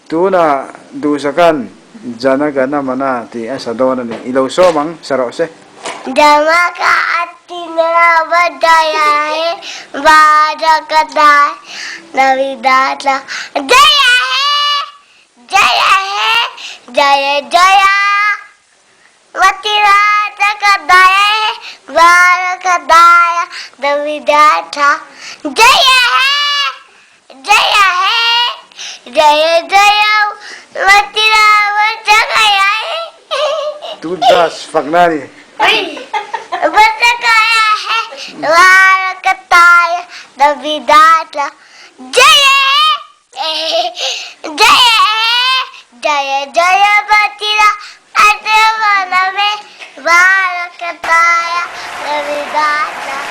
tuna dusakan janagana mana ti asadona ni ilaw somang sarose Jamaka atina badaya he badakata navidata jaya he jaya jaya matirata kadaya he badakadaya navidata jaya he jaya jaya matirata kadaya he tudas fagnani बस कया है वारकताय नविदाता जय जय जय जय बचिरा अजय मन में वारकताय नविदाता